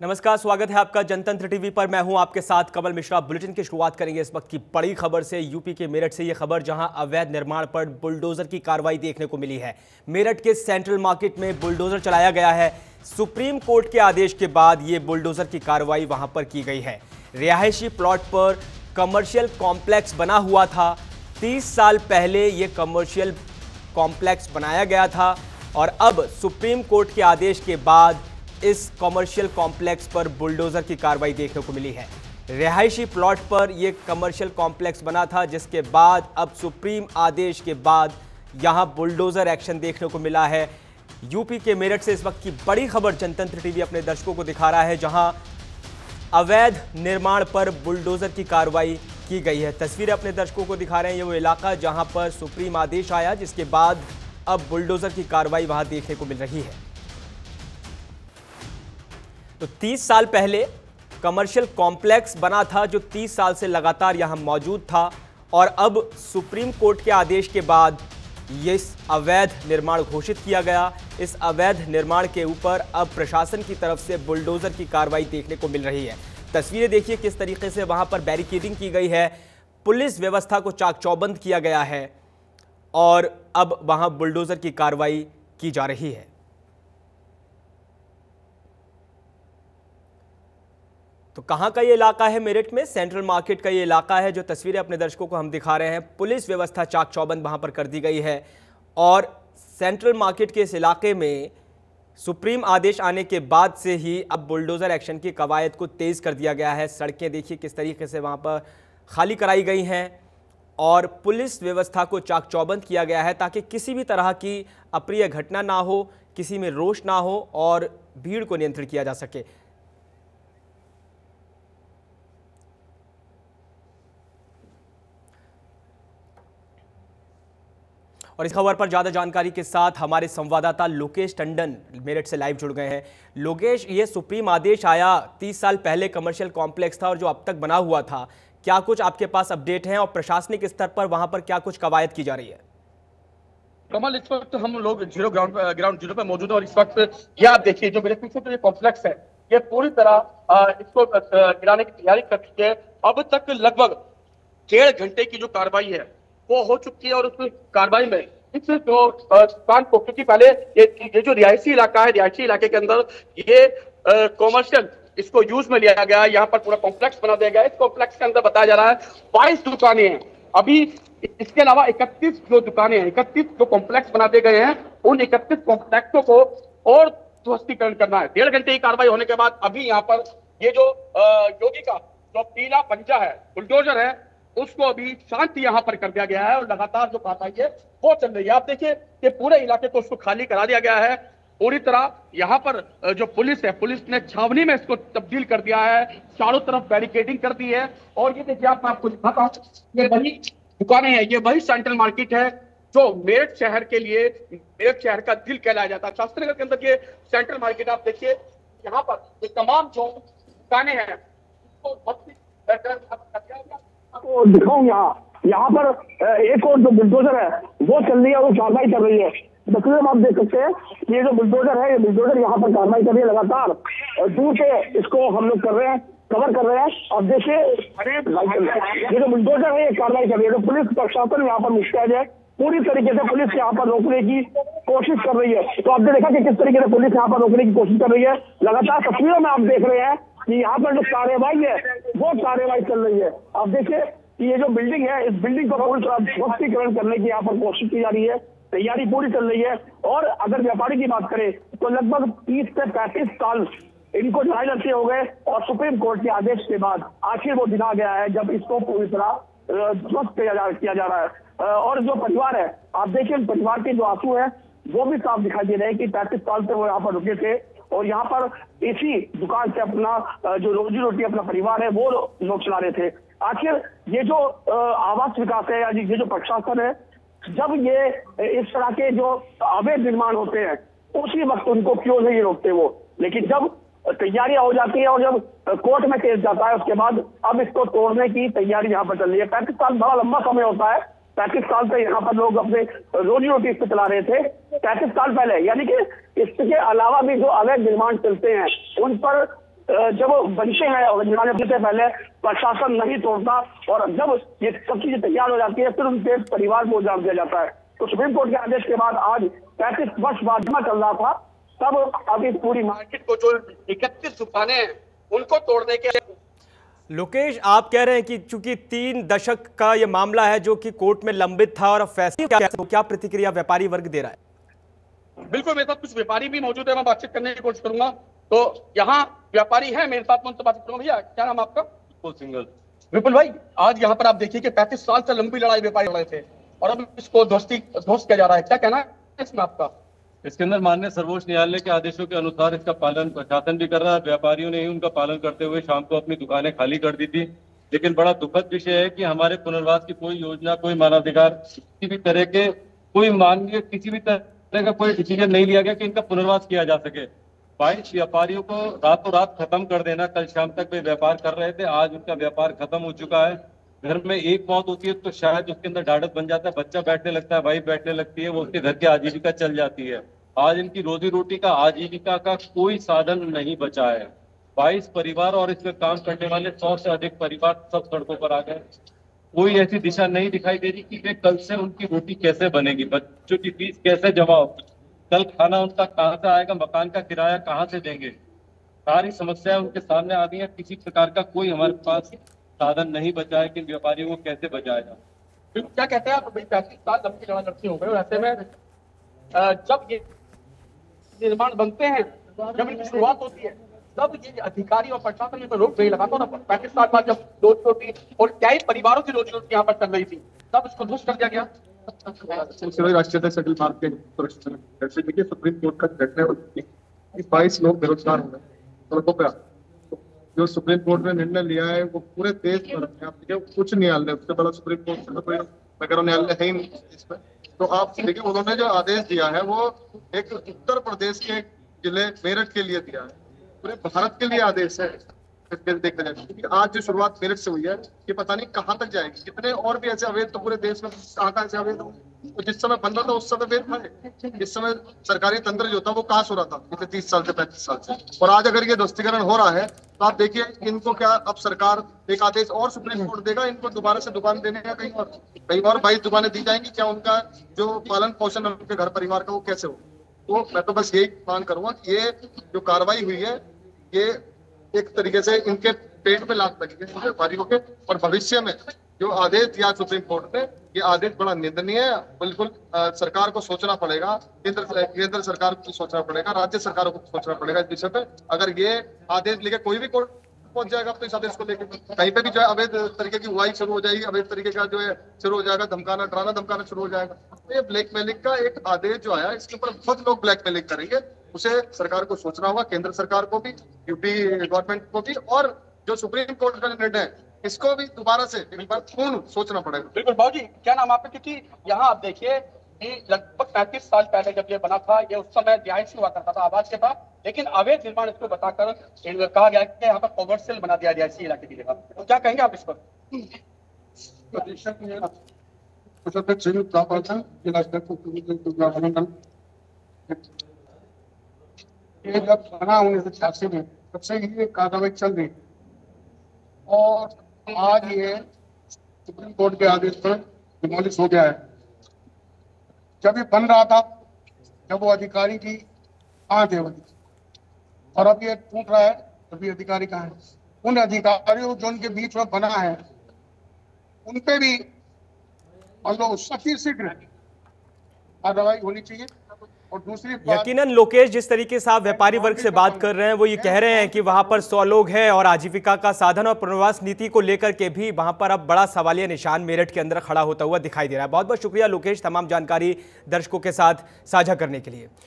नमस्कार, स्वागत है आपका जनतंत्र टीवी पर। मैं हूं आपके साथ कमल मिश्रा। बुलेटिन की शुरुआत करेंगे इस वक्त की बड़ी खबर से। यूपी के मेरठ से ये खबर, जहां अवैध निर्माण पर बुलडोजर की कार्रवाई देखने को मिली है। मेरठ के सेंट्रल मार्केट में बुलडोजर चलाया गया है। सुप्रीम कोर्ट के आदेश के बाद ये बुलडोजर की कार्रवाई वहां पर की गई है। रिहायशी प्लॉट पर कमर्शियल कॉम्प्लेक्स बना हुआ था। 30 साल पहले ये कमर्शियल कॉम्प्लेक्स बनाया गया था और अब सुप्रीम कोर्ट के आदेश के बाद इस कमर्शियल कॉम्प्लेक्स पर बुलडोजर की कार्रवाई देखने को मिली है। रिहायशी प्लॉट पर यह कमर्शियल कॉम्प्लेक्स बना था, जिसके बाद अब सुप्रीम आदेश के बाद यहां बुलडोजर एक्शन देखने को मिला है। यूपी के मेरठ से इस वक्त की बड़ी खबर जनतंत्र टीवी अपने दर्शकों को दिखा रहा है, जहां अवैध निर्माण पर बुलडोजर की कार्रवाई की गई है। तस्वीरें अपने दर्शकों को दिखा रहे हैं। ये वो इलाका जहां पर सुप्रीम आदेश आया, जिसके बाद अब बुलडोजर की कार्रवाई वहां देखने को मिल रही है। तो 30 साल पहले कमर्शियल कॉम्प्लेक्स बना था, जो 30 साल से लगातार यहां मौजूद था, और अब सुप्रीम कोर्ट के आदेश के बाद ये अवैध निर्माण घोषित किया गया। इस अवैध निर्माण के ऊपर अब प्रशासन की तरफ से बुलडोजर की कार्रवाई देखने को मिल रही है। तस्वीरें देखिए किस तरीके से वहां पर बैरिकेडिंग की गई है, पुलिस व्यवस्था को चाक चौबंद किया गया है और अब वहां बुलडोजर की कार्रवाई की जा रही है। तो कहां का ये इलाका है? मेरठ में सेंट्रल मार्केट का ये इलाका है, जो तस्वीरें अपने दर्शकों को हम दिखा रहे हैं। पुलिस व्यवस्था चाक चौबंद वहां पर कर दी गई है और सेंट्रल मार्केट के इस इलाके में सुप्रीम आदेश आने के बाद से ही अब बुलडोजर एक्शन की कवायद को तेज कर दिया गया है। सड़कें देखिए किस तरीके से वहां पर खाली कराई गई हैं और पुलिस व्यवस्था को चाक चौबंद किया गया है, ताकि किसी भी तरह की अप्रिय घटना ना हो, किसी में रोष ना हो और भीड़ को नियंत्रित किया जा सके। और इस खबर पर ज्यादा जानकारी के साथ हमारे संवाददाता लोकेश टंडन मेरठ से लाइव जुड़ गए हैं। लोकेश, ये सुप्रीम आदेश आया, 30 साल पहले कमर्शियल कॉम्प्लेक्स था और जो अब तक बना हुआ था, क्या कुछ आपके पास अपडेट है और प्रशासनिक स्तर पर वहां पर क्या कुछ कवायद की जा रही है? कमल, इस वक्त हम लोग ग्राउंड जीरो पे मौजूद है और इस वक्त ये आप देखिए, जो मेरे पीछे जो ये कॉम्प्लेक्स है, ये पूरी तरह इसको गिराने की तैयारी कर चुके हैं। अब तक लगभग 1.5 घंटे की जो कार्रवाई है वो हो चुकी है और उस कार्रवाई में इस जो दुकान को, क्योंकि पहले ये जो रिहायशी इलाका है, रिहायशी इलाके के अंदर ये कॉमर्शियल इसको यूज में लिया गया है। यहाँ पर पूरा कॉम्प्लेक्स बना दिया गया है। इस कॉम्प्लेक्स के अंदर बताया जा रहा है 22 दुकानें हैं। अभी इसके अलावा 31 जो दुकानें हैं, 31 जो कॉम्प्लेक्स बना दिए गए हैं, उन 31 कॉम्प्लेक्सों को और ध्वस्तीकरण करना है। 1.5 घंटे की कार्रवाई होने के बाद अभी यहाँ पर ये जो योगी का जो पीला पंजा है, बुलडोजर है, उसको अभी शांति यहाँ पर कर दिया गया है और लगातार जो कार्रवाई है वो चल रही है। आप देखिए कि पूरे इलाके को उसको खाली करा दिया गया है पूरी तरह। यहाँ पर जो पुलिस है, पुलिस ने छावनी में इसको तब्दील कर दिया है, चारों तरफ बैरिकेडिंग कर दी है। और ये देखिए, मैं आपको दिखाता हूँ, ये वही दुकानें हैं, ये वही सेंट्रल मार्केट है जो मेरठ शहर के लिए, मेरठ शहर का दिल कहलाया जाता है। शास्त्री के अंदर ये सेंट्रल मार्केट, आप देखिए यहाँ पर ये तमाम जो दुकानें हैं आपको दिखाऊं। यहाँ पर एक और जो बुलडोजर है वो चल रही है, वो कार्रवाई कर रही है। तस्वीर में आप देख सकते हैं, ये जो बुलडोजर है, ये बुलडोजर यहाँ पर कार्रवाई कर रही है लगातार। दूर से इसको हम लोग कर रहे हैं, कवर कर रहे हैं। अब देखिए ये जो बुलडोजर है ये कार्रवाई कर रही है। जो पुलिस प्रशासन यहाँ पर मुस्तैद है, पूरी तरीके से पुलिस यहाँ पर रोकने की कोशिश कर रही है। तो आपने देखा कि किस तरीके से पुलिस यहाँ पर रोकने की कोशिश कर रही है। लगातार तस्वीरों में आप देख रहे हैं कि यहाँ पर जो कार्यवाही है वो कार्यवाही चल रही है। आप देखिए कि ये जो बिल्डिंग है, इस बिल्डिंग को पूरी तरह ध्वस्तीकरण करने की यहाँ पर कोशिश की जा रही है, तैयारी पूरी चल रही है। और अगर व्यापारी की बात करें तो लगभग 30 से 35 साल इनको ढाई लड़के हो गए और सुप्रीम कोर्ट के आदेश के बाद आखिर वो दिन आ गया है जब इसको पूरी तरह ध्वस्त किया जा रहा है। और जो परिवार है, आप देखिए परिवार के जो आंसू है वो भी साफ दिखाई दे रहे हैं कि 35 साल से वो यहाँ पर रुके थे और यहाँ पर इसी दुकान से अपना जो रोजी रोटी अपना परिवार है वो लोग चला रहे थे। आखिर ये जो आवास विकास है या ये जो प्रशासन है, जब ये इस तरह के जो अवैध निर्माण होते हैं उसी वक्त उनको क्यों नहीं रोकते वो, लेकिन जब तैयारियां हो जाती है और जब कोर्ट में केस जाता है उसके बाद अब इसको तोड़ने की तैयारी यहाँ पर चल रही है। 35 साल बड़ा लंबा समय होता है। 35 साल से यहाँ पर लोग अपने रोजी रोटी इस पे चला रहे थे। 35 साल पहले, यानी कि इसके अलावा भी जो अवैध निर्माण चलते हैं उन पर जब बनते हैं और निर्माण से पहले प्रशासन नहीं तोड़ता और जब ये सब चीजें तैयार हो जाती है फिर उनके परिवार को उजाड़ दिया जाता है। तो सुप्रीम कोर्ट के आदेश के बाद आज 35 वर्ष बाद जमा चल रहा था, तब अभी पूरी मार्केट को जो 31 दुकानें हैं उनको तोड़ने के। लोकेश, आप कह रहे हैं कि चूंकि 3 दशक का ये मामला है जो कि कोर्ट में लंबित था और अब फैसला क्या प्रतिक्रिया व्यापारी वर्ग दे रहा है? बिल्कुल, मेरे साथ कुछ व्यापारी भी मौजूद है, मैं बातचीत करने की कोशिश करूंगा। तो यहाँ व्यापारी है मेरे साथ, मैं उनसे बातचीत करूंगा। भैया क्या नाम आपका? विपुल भाई, आज यहाँ पर आप देखिए कि 35 साल से लंबी लड़ाई व्यापारी लड़ रहे थे और अब इसको ध्वस्त किया जा रहा है, क्या कहना है इसमें आपका? इसके अंदर माननीय सर्वोच्च न्यायालय के आदेशों के अनुसार इसका पालन प्रशासन भी कर रहा है। व्यापारियों ने ही उनका पालन करते हुए शाम को अपनी दुकानें खाली कर दी थी। लेकिन बड़ा दुखद विषय है कि हमारे पुनर्वास की कोई योजना, कोई मानवाधिकार, किसी भी तरह के कोई मानवीय किसी भी तरह का कोई डिसीजन नहीं लिया गया कि इनका पुनर्वास किया जा सके। 22 व्यापारियों को रातों रात खत्म कर देना। कल शाम तक वे व्यापार कर रहे थे, आज उनका व्यापार खत्म हो चुका है। घर में एक मौत होती है तो शायद उसके अंदर ढाढ़स बन जाता है, बच्चा बैठने लगता है, वाइफ बैठने लगती है, वो उसके घर की आजीविका चल जाती है। आज इनकी रोजी रोटी का, आजीविका का कोई साधन नहीं बचा है। 22 परिवार और इसमें काम करने वाले 100 से अधिक परिवार सब सड़कों पर आ गए। कोई ऐसी दिशा नहीं दिखाई दे रही कि वे कल से उनकी रोटी कैसे बनेगी, बच्चों की फीस कैसे जमा होगी, कल खाना उनका कहाँ से आएगा, मकान का किराया कहाँ से देंगे। सारी समस्याएं उनके सामने आ गई है। किसी प्रकार का कोई हमारे पास साधन नहीं बचा है कि व्यापारियों को कैसे बचाया जाए। क्या कहते हैं आप? 35 साल लंबी लड़ाई लड़ती हो गए और ऐसे में जब ये निर्माण बनते हैं, जब इनकी शुरुआत होती है, तब ये अधिकारी और प्रशासन में रोक नहीं लगाता। 35 साल बाद जब रोजी रोटी और कई परिवारों की रोजी रोटी यहाँ पर चल रही थी, तब इसको ध्वस्त कर दिया गया। राष्ट्रीय सेटल मार्केट देखिए, सुप्रीम कोर्ट का जजमेंट 22 लोग बेरोजगार हो गए सड़कों पे। जो सुप्रीम कोर्ट ने निर्णय लिया है वो पूरे देश में, आप देखिए उच्च न्यायालय, उससे बड़ा सुप्रीम कोर्ट का कोई वगैरह न्यायालय है ही नहीं इसमें। तो आप देखिए उन्होंने जो आदेश दिया है वो एक उत्तर प्रदेश के जिले मेरठ के लिए दिया है, पूरे भारत के लिए आदेश है देखा जाए। क्योंकि आज जो शुरुआत मेरठ से हुई है ये पता नहीं कहाँ तक जाएगी। कितने और भी ऐसे अवैध तो पूरे देश में कहाँ से अवैध हो। तो जिस समय बन रहा था उस समय अवैध था, इस समय सरकारी तंत्र जो था वो कहाँ सो रहा था पिछले 30 साल से 35 साल से। और आज अगर ये ध्वस्तीकरण हो रहा है तो आप देखिए इनको क्या अब सरकार एक आदेश और सुप्रीम कोर्ट देगा, इनको दोबारा से दुकान देने का कहीं और 22 दुकानें दी जाएंगी। क्या उनका जो पालन पोषण उनके घर परिवार का वो कैसे हो? तो मैं तो बस यही मांग करूंगा कि ये जो कार्रवाई हुई है ये एक तरीके से इनके पेट में लात लगी है व्यापारियों के। और भविष्य में जो आदेश दिया सुप्रीम कोर्ट ने, ये आदेश बड़ा निंदनीय है। बिल्कुल सरकार को सोचना पड़ेगा, केंद्र सरकार को सोचना पड़ेगा, राज्य सरकारों को सोचना पड़ेगा इस विषय पे। अगर ये आदेश लेके कोई भी कोर्ट पहुंच जाएगा तो इस आदेश को लेकर कहीं पे भी जो है अवैध तरीके की हुआई शुरू हो जाएगी, अवैध तरीके का जो है शुरू हो जाएगा, धमकाना डराना धमकाना शुरू हो जाएगा। तो ये ब्लैकमेलिंग का एक आदेश जो आया, इसके ऊपर बहुत लोग ब्लैकमेलिंग करेंगे। उसे सरकार को सोचना होगा, केंद्र सरकार को भी, यूपी गवर्नमेंट को भी, और जो सुप्रीम कोर्ट का निर्णय इसको भी दोबारा से एक बार पूर्ण सोचना पड़ेगा। बिल्कुल बाबू जी, क्या नाम आपका? क्योंकि यहाँ आप देखिए कि लगभग 35 साल पहले जब ये बना था, ये उस समय रिहायश हुआ करता था, आवाज के था, लेकिन अवैध निर्माण इसको बताकर कहा गया कि यहाँ पर कॉमर्शियल बना दिया रिहायशी इलाके की जगह। तो क्या कहेंगे आप इस पर? ये जब बना 1986 में, तब से ये कार्रवाई चल रही और आज ये सुप्रीम कोर्ट के आदेश पर डिमोलिश हो गया है। जब ये बन रहा था, जब वो अधिकारी की आंख है, और अब ये टूट रहा है, तभी अधिकारी कहाँ है? उन अधिकारियों जो उनके बीच में बना है उन पे भी मतलब शीघ्र कार्रवाई होनी चाहिए। और दूसरी यकीनन लोकेश, जिस तरीके से आप व्यापारी वर्ग से बात कर रहे हैं वो ये कह रहे हैं कि वहां पर 100 लोग हैं और आजीविका का साधन और पुनर्वास नीति को लेकर के भी वहां पर अब बड़ा सवालिया निशान मेरठ के अंदर खड़ा होता हुआ दिखाई दे रहा है। बहुत बहुत शुक्रिया लोकेश, तमाम जानकारी दर्शकों के साथ साझा करने के लिए।